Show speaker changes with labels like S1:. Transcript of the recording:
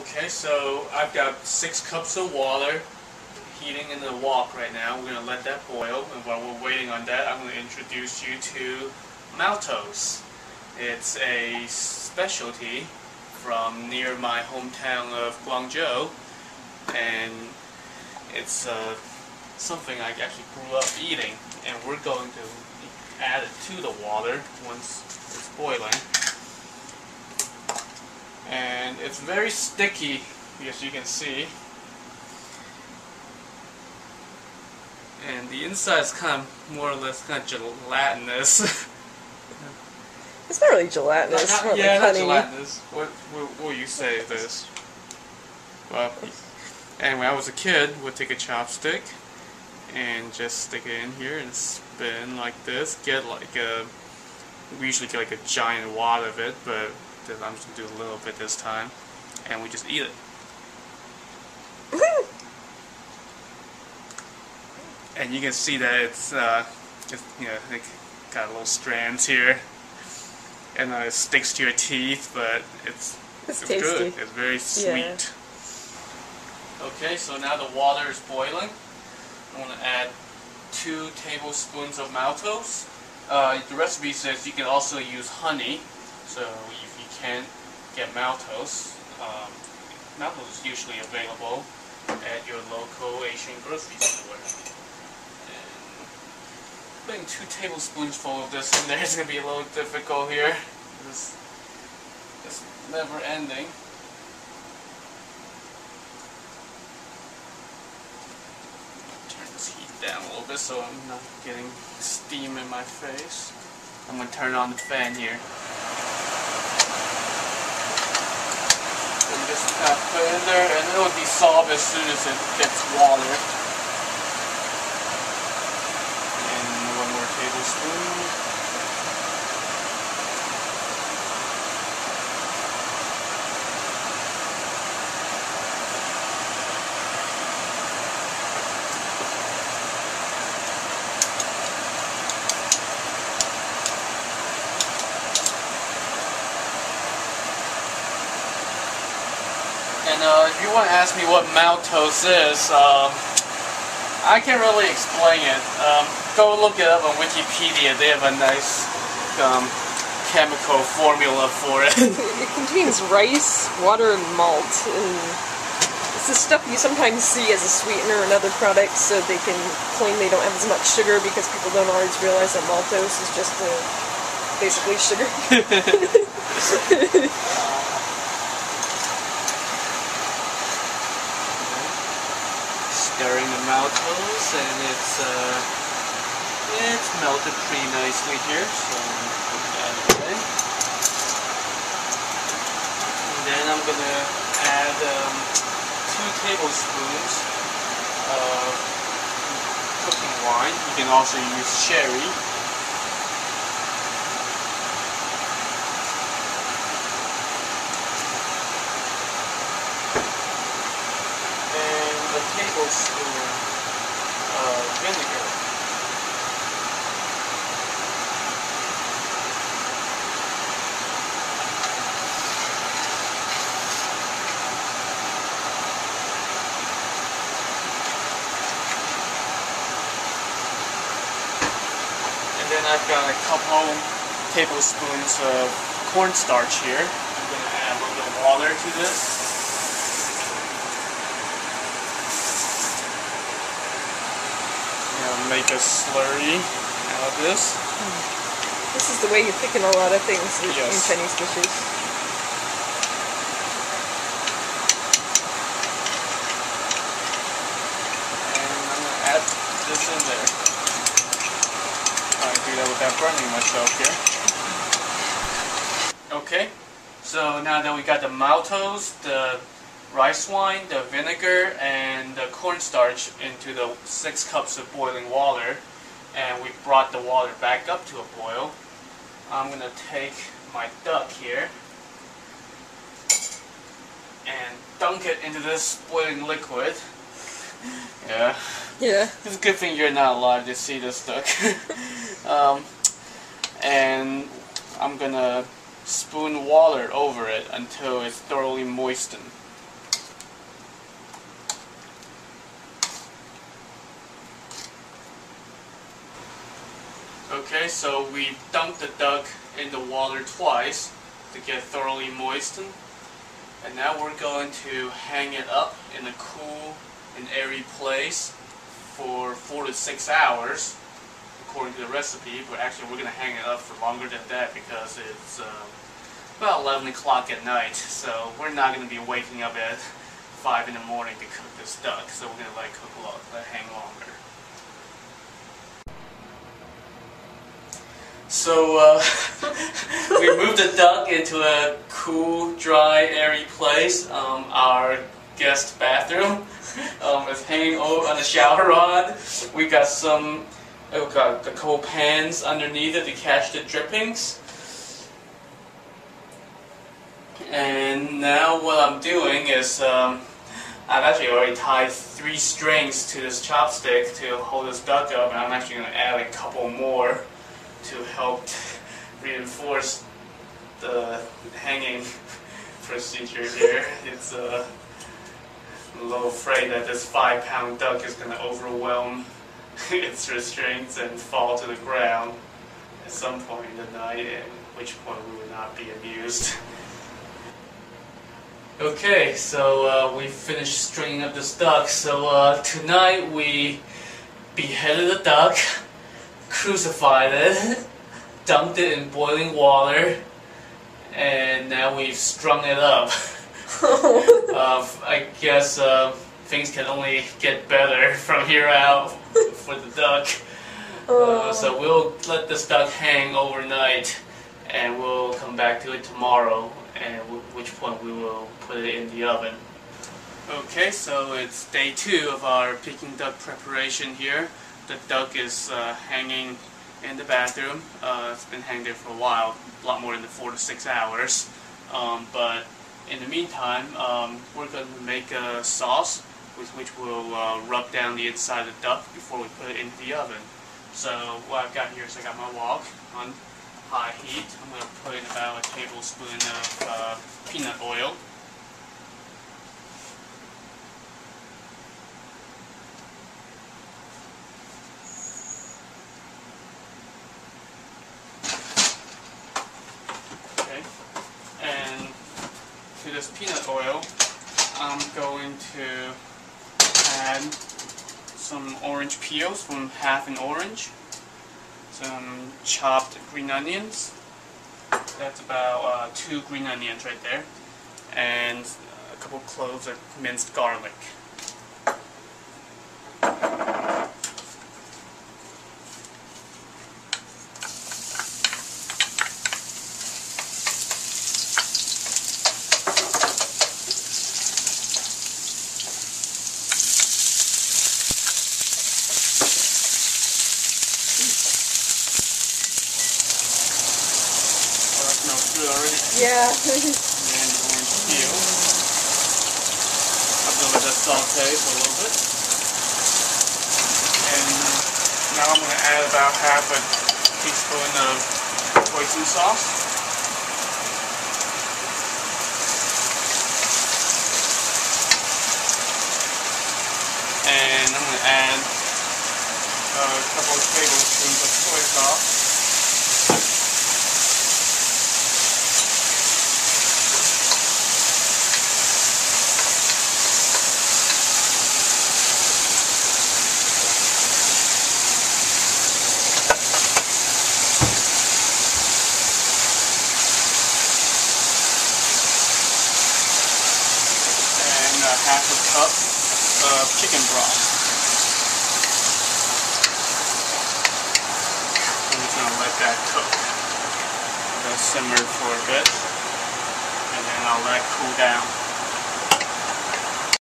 S1: Okay, so I've got 6 cups of water heating in the wok right now. We're going to let that boil, and while we're waiting on that, I'm going to introduce you to maltose. It's a specialty from near my hometown of Guangzhou, and it's something I actually grew up eating, and we're going to add it to the water once it's boiling. And it's very sticky, as you can see. And the inside is kind of more or less kind of gelatinous.
S2: It's not really gelatinous.
S1: Not,
S2: more
S1: yeah,
S2: like
S1: not
S2: honey.
S1: gelatinous. What will you say of this? Well, anyway, I was a kid, would take a chopstick and just stick it in here and spin like this. Get like we usually get like a giant wad of it, but I'm just going to do a little bit this time, and we just eat it. And you can see that it's you know, it got little strands here, and it sticks to your teeth, but it's
S2: tasty.
S1: good. It's very sweet.
S2: Yeah.
S1: Okay, so now the water is boiling. I'm going to add 2 tablespoons of maltose. The recipe says you can also use honey, so if you can't get maltose, maltose is usually available at your local Asian grocery store. Putting 2 tablespoons full of this in there is going to be a little difficult here. It's never ending. Turn this heat down a little bit so I'm not getting steam in my face. I'm going to turn on the fan here. And just kind of put it in there, and it'll dissolve as soon as it gets water. Tablespoon. And if you want to ask me what maltose is, I can't really explain it. Go look it up on Wikipedia. They have a nice chemical formula for it.
S2: It contains rice, water, and malt. And it's the stuff you sometimes see as a sweetener in other products, so they can claim they don't have as much sugar because people don't always realize that maltose is just basically sugar.
S1: Stirring the maltose, and it's melted pretty nicely here, so I'm going to put that away. And then I'm going to add 2 tablespoons of cooking wine. You can also use sherry. A tablespoon of vinegar. And then I've got a couple tablespoons of cornstarch here. I'm going to add a little bit of water to this. Make a slurry out of this.
S2: This is the way you pick in a lot of things in
S1: Yes.
S2: Chinese dishes.
S1: And I'm going to add this in there. Try to do that without burning myself here. Okay, so now that we got the maltose, the rice wine, the vinegar, and the cornstarch into the 6 cups of boiling water, and we brought the water back up to a boil, I'm going to take my duck here and dunk it into this boiling liquid. Yeah. It's a good thing you're not alive to see this duck. And I'm going to spoon water over it until it's thoroughly moistened. Okay, so we dunked the duck in the water twice to get thoroughly moistened. And now we're going to hang it up in a cool and airy place for 4 to 6 hours, according to the recipe. But actually, we're going to hang it up for longer than that because it's about 11 o'clock at night. So we're not going to be waking up at 5 in the morning to cook this duck. So we're going to hang longer. So we moved the duck into a cool, dry, airy place. Our guest bathroom is hanging over on the shower rod. We got a couple pans underneath it to catch the drippings. And now what I'm doing is I've actually already tied 3 strings to this chopstick to hold this duck up, and I'm actually going to add a couple more to help reinforce the hanging procedure here. It's a little afraid that this 5-pound duck is going to overwhelm its restraints and fall to the ground at some point in the night, at which point we would not be amused. Okay, so we finished stringing up this duck. So tonight we beheaded the duck, crucified it, dunked it in boiling water, and now we've strung it up. I guess things can only get better from here out for the duck. So we'll let this duck hang overnight, and we'll come back to it tomorrow, and at which point we will put it in the oven. Okay, so it's day 2 of our Peking duck preparation here. The duck is hanging in the bathroom. It's been hanging there for a while, a lot more than the 4 to 6 hours. But in the meantime, we're going to make a sauce with which we'll rub down the inside of the duck before we put it into the oven. So what I've got here is I got my wok on high heat. I'm going to put in about a tablespoon of peanut oil. To this peanut oil, I'm going to add some orange peels from half an orange, some chopped green onions, that's about 2 green onions right there, and a couple cloves of minced garlic.
S2: Yeah.
S1: And orange peel. I'm going to let that saute for a little bit. And now I'm going to add about half a teaspoon of hoisin sauce. And I'm going to add a couple of tablespoons of soy sauce. Half a cup of chicken broth. I'm just going to let that cook. Let that simmer for a bit, and then I'll let it cool down.